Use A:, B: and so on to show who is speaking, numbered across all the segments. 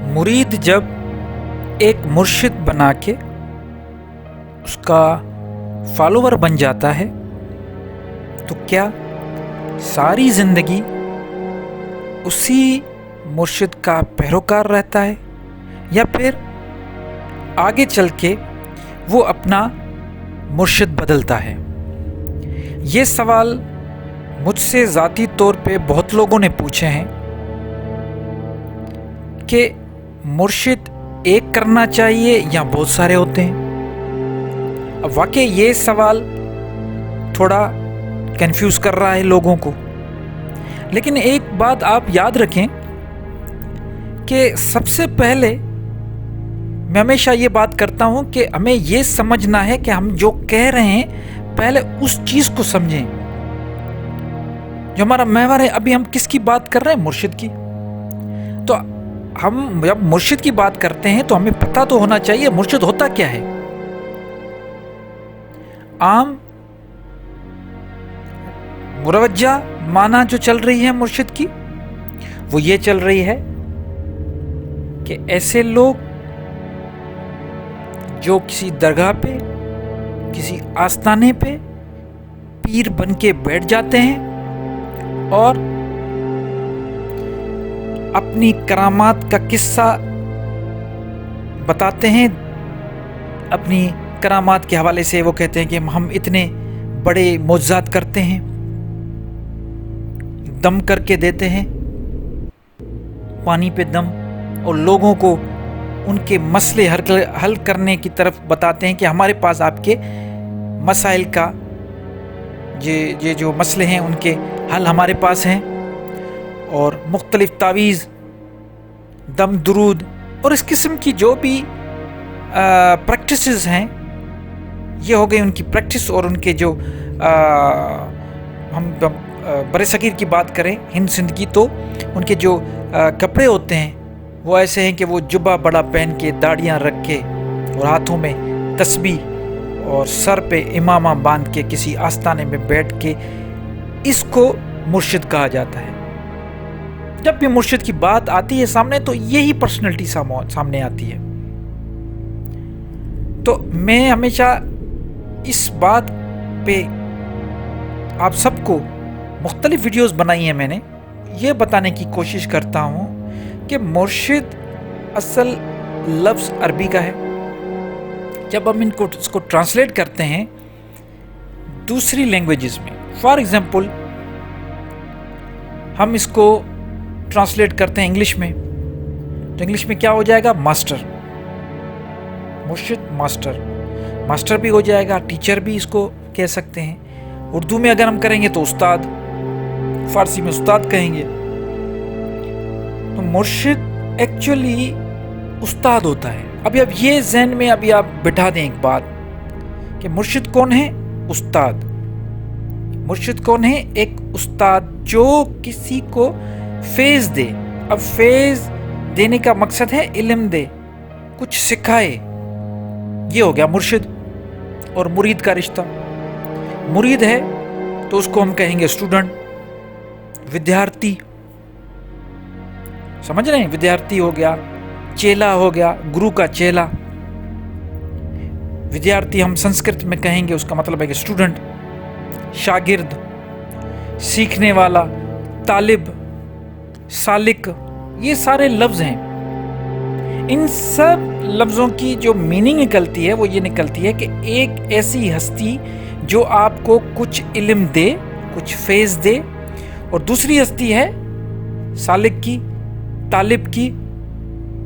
A: مرید جب ایک مرشد بنا کے اس کا فالوور بن جاتا ہے تو کیا ساری زندگی اسی مرشد کا پیروکار رہتا ہے یا پھر آگے چل کے وہ اپنا مرشد بدلتا ہے؟ یہ سوال مجھ سے ذاتی طور پہ بہت لوگوں نے پوچھے ہیں کہ مرشد ایک کرنا چاہیے یا بہت سارے ہوتے ہیں۔ اب واقعی یہ سوال تھوڑا کنفیوز کر رہا ہے لوگوں کو، لیکن ایک بات آپ یاد رکھیں کہ سب سے پہلے میں ہمیشہ یہ بات کرتا ہوں کہ ہمیں یہ سمجھنا ہے کہ ہم جو کہہ رہے ہیں پہلے اس چیز کو سمجھیں جو ہمارا محور ہے۔ ابھی ہم کس کی بات کر رہے ہیں؟ مرشد کی۔ تو ہم جب مرشد کی بات کرتے ہیں تو ہمیں پتہ تو ہونا چاہیے مرشد ہوتا کیا ہے۔ عام مروجہ معنی جو چل رہی ہے مرشد کی وہ یہ چل رہی ہے کہ ایسے لوگ جو کسی درگاہ پہ کسی آستانے پہ پیر بن کے بیٹھ جاتے ہیں اور اپنی کرامات کا قصہ بتاتے ہیں۔ اپنی کرامات کے حوالے سے وہ کہتے ہیں کہ ہم اتنے بڑے معجزات کرتے ہیں، دم کر کے دیتے ہیں پانی پہ دم، اور لوگوں کو ان کے مسئلے حل کرنے کی طرف بتاتے ہیں کہ ہمارے پاس آپ کے مسائل کا یہ جو مسئلے ہیں ان کے حل ہمارے پاس ہیں، اور مختلف تعویذ، دم، درود اور اس قسم کی جو بھی پریکٹسز ہیں، یہ ہو گئی ان کی پریکٹس۔ اور ان کے جو ہم بر صغیر کی بات کریں، ہند سندھ کی، تو ان کے جو کپڑے ہوتے ہیں وہ ایسے ہیں کہ وہ جبہ بڑا پہن کے، داڑیاں رکھ کے، اور ہاتھوں میں تسبیح اور سر پہ امامہ باندھ کے کسی آستانے میں بیٹھ کے، اس کو مرشد کہا جاتا ہے۔ جب بھی مرشد کی بات آتی ہے سامنے تو یہی پرسنالٹی سامنے آتی ہے۔ تو میں ہمیشہ اس بات پہ آپ سب کو مختلف ویڈیوز بنائی ہیں، میں نے یہ بتانے کی کوشش کرتا ہوں کہ مرشد اصل لفظ عربی کا ہے۔ جب ہم اس کو ٹرانسلیٹ کرتے ہیں دوسری لینگویجز میں، فار ایگزامپل ہم اس کو ٹرانسلیٹ کرتے ہیں انگلش میں، تو انگلش میں کیا ہو جائے گا؟ ماسٹر۔ مرشد ماسٹر بھی ہو جائے گا، ٹیچر بھی اس کو کہہ سکتے ہیں۔ اردو میں اگر ہم کریں گے تو استاد، فارسی میں استاد کہیں گے۔ تو مرشد ایکچولی استاد ہوتا ہے۔ اب یہ ذہن میں ابھی آپ بٹھا دیں ایک بات کہ مرشد کون ہے؟ استاد۔ مرشد کون ہے؟ ایک استاد جو کسی کو فیض دے۔ اب فیض دینے کا مقصد ہے علم دے، کچھ سکھائے، یہ ہو گیا مرشد۔ اور مرید کا رشتہ، مرید ہے تو اس کو ہم کہیں گے اسٹوڈنٹ، ودیارتی، سمجھ رہے ہیں؟ ودیارتی ہو گیا، چیلا ہو گیا، گرو کا چیلا۔ ودیارتی ہم سنسکرت میں کہیں گے، اس کا مطلب ہے کہ اسٹوڈنٹ، شاگرد، سیکھنے والا، طالب، سالک، یہ سارے لفظ ہیں۔ ان سب لفظوں کی جو میننگ نکلتی ہے وہ یہ نکلتی ہے کہ ایک ایسی ہستی جو آپ کو کچھ علم دے، کچھ فیض دے، اور دوسری ہستی ہے سالک کی، طالب کی،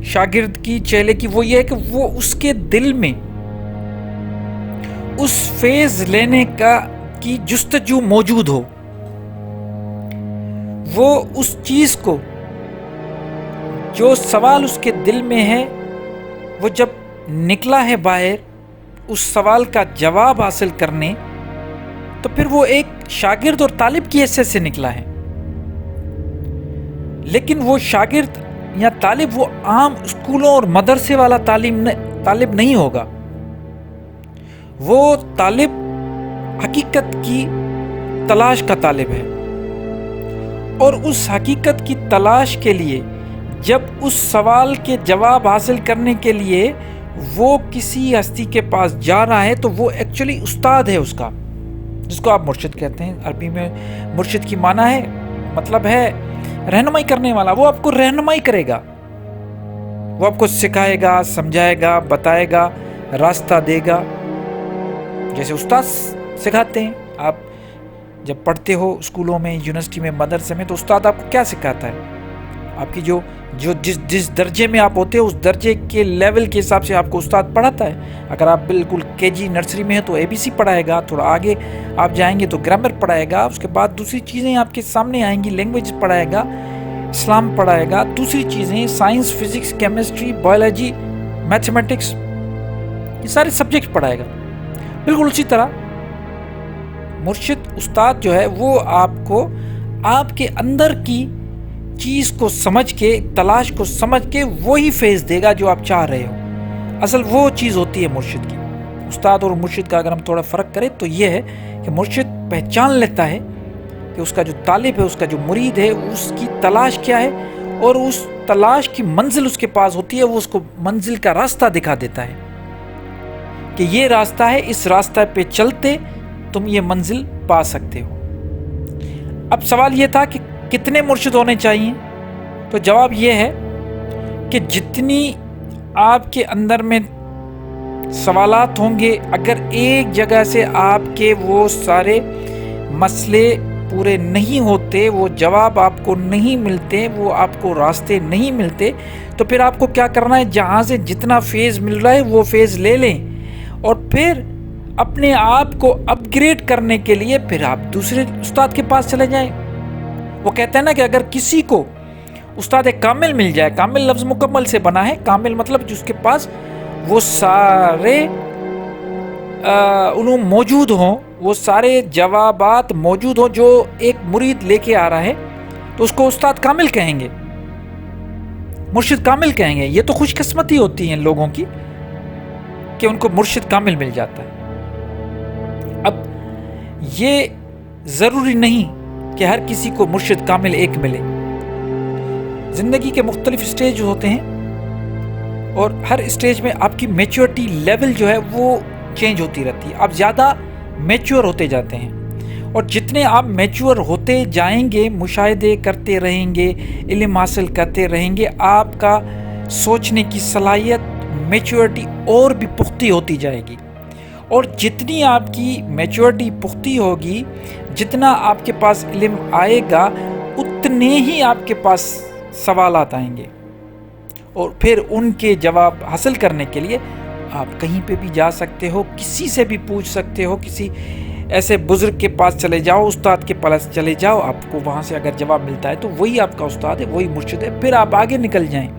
A: شاگرد کی، چیلے کی، وہ یہ ہے کہ وہ اس کے دل میں اس فیض لینے کی جستجو موجود ہو، وہ اس چیز کو، جو سوال اس کے دل میں ہے، وہ جب نکلا ہے باہر اس سوال کا جواب حاصل کرنے، تو پھر وہ ایک شاگرد اور طالب کی حیثیت سے نکلا ہے۔ لیکن وہ شاگرد یا طالب وہ عام اسکولوں اور مدرسے والا طالب نہیں ہوگا، وہ طالب حقیقت کی تلاش کا طالب ہے، اور اس حقیقت کی تلاش کے لیے جب اس سوال کے جواب حاصل کرنے کے لیے وہ کسی ہستی کے پاس جا رہا ہے تو وہ ایکچولی استاد ہے اس کا، جس کو آپ مرشد کہتے ہیں۔ عربی میں مرشد کی معنی ہے، مطلب ہے رہنمائی کرنے والا۔ وہ آپ کو رہنمائی کرے گا، وہ آپ کو سکھائے گا، سمجھائے گا، بتائے گا، راستہ دے گا، جیسے استاد سکھاتے ہیں۔ آپ جب پڑھتے ہو اسکولوں میں، یونیورسٹی میں، مدرسے میں، تو استاد آپ کو کیا سکھاتا ہے؟ آپ کی جس درجے میں آپ ہوتے ہو اس درجے کے لیول کے حساب سے آپ کو استاد پڑھاتا ہے۔ اگر آپ بالکل کے جی نرسری میں ہیں تو ABC پڑھائے گا، تھوڑا آگے آپ جائیں گے تو گرامر پڑھائے گا، اس کے بعد دوسری چیزیں آپ کے سامنے آئیں گی، لینگویج پڑھائے گا، اسلام پڑھائے گا، دوسری چیزیں science, physics, chemistry, biology, mathematics, یہ سارے سبجیکٹ پڑھائے گا۔ بالکل اسی طرح مرشد، استاد جو ہے وہ آپ کو آپ کے اندر کی چیز کو سمجھ کے، تلاش کو سمجھ کے وہی فیض دے گا جو آپ چاہ رہے ہو۔ اصل وہ چیز ہوتی ہے مرشد کی۔ استاد اور مرشد کا اگر ہم تھوڑا فرق کریں تو یہ ہے کہ مرشد پہچان لیتا ہے کہ اس کا جو طالب ہے، اس کا جو مرید ہے، اس کی تلاش کیا ہے، اور اس تلاش کی منزل اس کے پاس ہوتی ہے، وہ اس کو منزل کا راستہ دکھا دیتا ہے کہ یہ راستہ ہے، اس راستہ پہ چلتے تم یہ منزل پا سکتے ہو۔ اب سوال یہ تھا کہ کتنے مرشد ہونے چاہیے؟ تو جواب یہ ہے کہ جتنی آپ کے اندر میں سوالات ہوں گے، اگر ایک جگہ سے آپ کے وہ سارے مسئلے پورے نہیں ہوتے، وہ جواب آپ کو نہیں ملتے، وہ آپ کو راستے نہیں ملتے، تو پھر آپ کو کیا کرنا ہے؟ جہاں سے جتنا فیض مل رہا ہے وہ فیض لے لیں، اور پھر اپنے آپ کو اپ گریڈ کرنے کے لیے پھر آپ دوسرے استاد کے پاس چلے جائیں۔ وہ کہتے ہیں نا کہ اگر کسی کو استاد کامل مل جائے، کامل لفظ مکمل سے بنا ہے، کامل مطلب جس کے پاس وہ سارے علوم موجود ہوں، وہ سارے جوابات موجود ہوں جو ایک مرید لے کے آ رہا ہے، تو اس کو استاد کامل کہیں گے، مرشد کامل کہیں گے۔ یہ تو خوش قسمتی ہوتی ہے لوگوں کی کہ ان کو مرشد کامل مل جاتا ہے۔ اب یہ ضروری نہیں کہ ہر کسی کو مرشد کامل ایک ملے۔ زندگی کے مختلف اسٹیج ہوتے ہیں، اور ہر اسٹیج میں آپ کی میچورٹی لیول جو ہے وہ چینج ہوتی رہتی ہے۔ آپ زیادہ میچور ہوتے جاتے ہیں، اور جتنے آپ میچور ہوتے جائیں گے، مشاہدے کرتے رہیں گے، علم حاصل کرتے رہیں گے، آپ کا سوچنے کی صلاحیت، میچورٹی اور بھی پختی ہوتی جائے گی۔ اور جتنی آپ کی میچورٹی پختی ہوگی، جتنا آپ کے پاس علم آئے گا، اتنے ہی آپ کے پاس سوالات آئیں گے، اور پھر ان کے جواب حاصل کرنے کے لیے آپ کہیں پہ بھی جا سکتے ہو، کسی سے بھی پوچھ سکتے ہو، کسی ایسے بزرگ کے پاس چلے جاؤ، استاد کے پاس چلے جاؤ، آپ کو وہاں سے اگر جواب ملتا ہے تو وہی آپ کا استاد ہے، وہی مرشد ہے، پھر آپ آگے نکل جائیں۔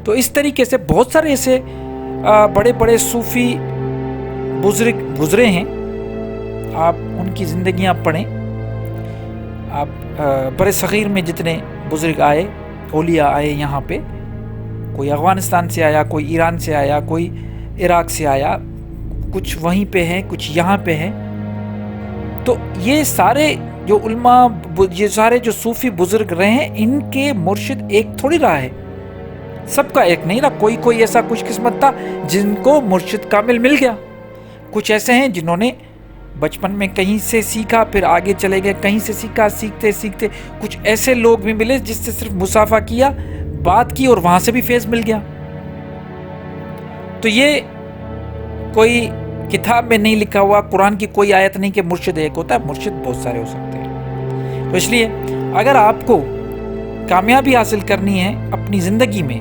A: تو اس طریقے سے بہت سارے ایسے بڑے بڑے صوفی بزرگ گزرے ہیں، آپ ان کی زندگیاں پڑھیں۔ آپ بر صغیر میں جتنے بزرگ آئے، اولیاء آئے یہاں پہ، کوئی افغانستان سے آیا، کوئی ایران سے آیا، کوئی عراق سے آیا، کچھ وہیں پہ ہیں، کچھ یہاں پہ ہیں، تو یہ سارے جو علماء، یہ سارے جو صوفی بزرگ رہے ہیں، ان کے مرشد ایک تھوڑی رہا ہے، سب کا ایک نہیں رہا۔ کوئی ایسا خوش قسمت تھا جن کو مرشد کامل مل گیا، کچھ ایسے ہیں جنہوں نے بچپن میں کہیں سے سیکھا، پھر آگے چلے گئے، کہیں سے سیکھا، سیکھتے سیکھتے کچھ ایسے لوگ بھی ملے جس سے صرف مصافحہ کیا، بات کی، اور وہاں سے بھی فیض مل گیا۔ تو یہ کوئی کتاب میں نہیں لکھا ہوا، قرآن کی کوئی آیت نہیں کہ مرشد ایک ہوتا ہے، مرشد بہت سارے ہو سکتے ہیں۔ تو اس لیے اگر آپ کو کامیابی حاصل کرنی ہے اپنی زندگی میں،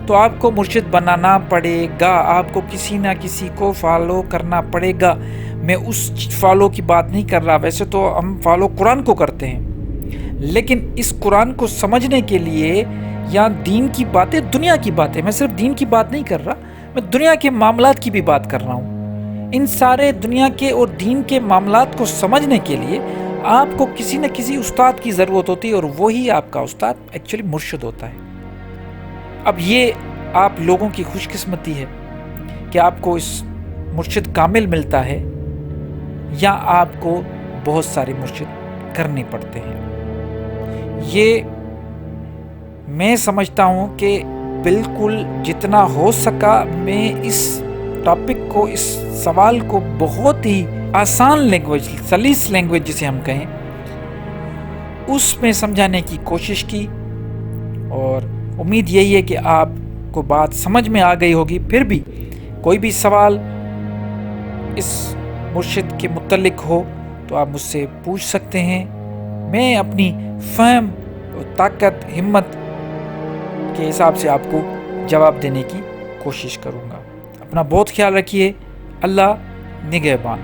A: تو آپ کو مرشد بنانا پڑے گا، آپ کو کسی نہ کسی کو فالو کرنا پڑے گا۔ میں اس فالو کی بات نہیں کر رہا، ویسے تو ہم فالو قرآن کو کرتے ہیں، لیکن اس قرآن کو سمجھنے کے لیے یا دین کی باتیں، دنیا کی باتیں، میں صرف دین کی بات نہیں کر رہا، میں دنیا کے معاملات کی بھی بات کر رہا ہوں۔ ان سارے دنیا کے اور دین کے معاملات کو سمجھنے کے لیے آپ کو کسی نہ کسی استاد کی ضرورت ہوتی ہے، اور وہی آپ کا استاد ایکچولی مرشد ہوتا ہے۔ اب یہ آپ لوگوں کی خوش قسمتی ہے کہ آپ کو اس مرشد کامل ملتا ہے، یا آپ کو بہت سارے مرشد کرنے پڑتے ہیں۔ یہ میں سمجھتا ہوں کہ بالکل جتنا ہو سکا میں اس ٹاپک کو، اس سوال کو بہت ہی آسان لینگویج، سلیس لینگویج جسے ہم کہیں، اس میں سمجھانے کی کوشش کی، اور امید یہی ہے کہ آپ کو بات سمجھ میں آ گئی ہوگی۔ پھر بھی کوئی بھی سوال اس مرشد کے متعلق ہو تو آپ مجھ سے پوچھ سکتے ہیں، میں اپنی فہم، طاقت، ہمت کے حساب سے آپ کو جواب دینے کی کوشش کروں گا۔ اپنا بہت خیال رکھیے۔ اللہ نگہبان۔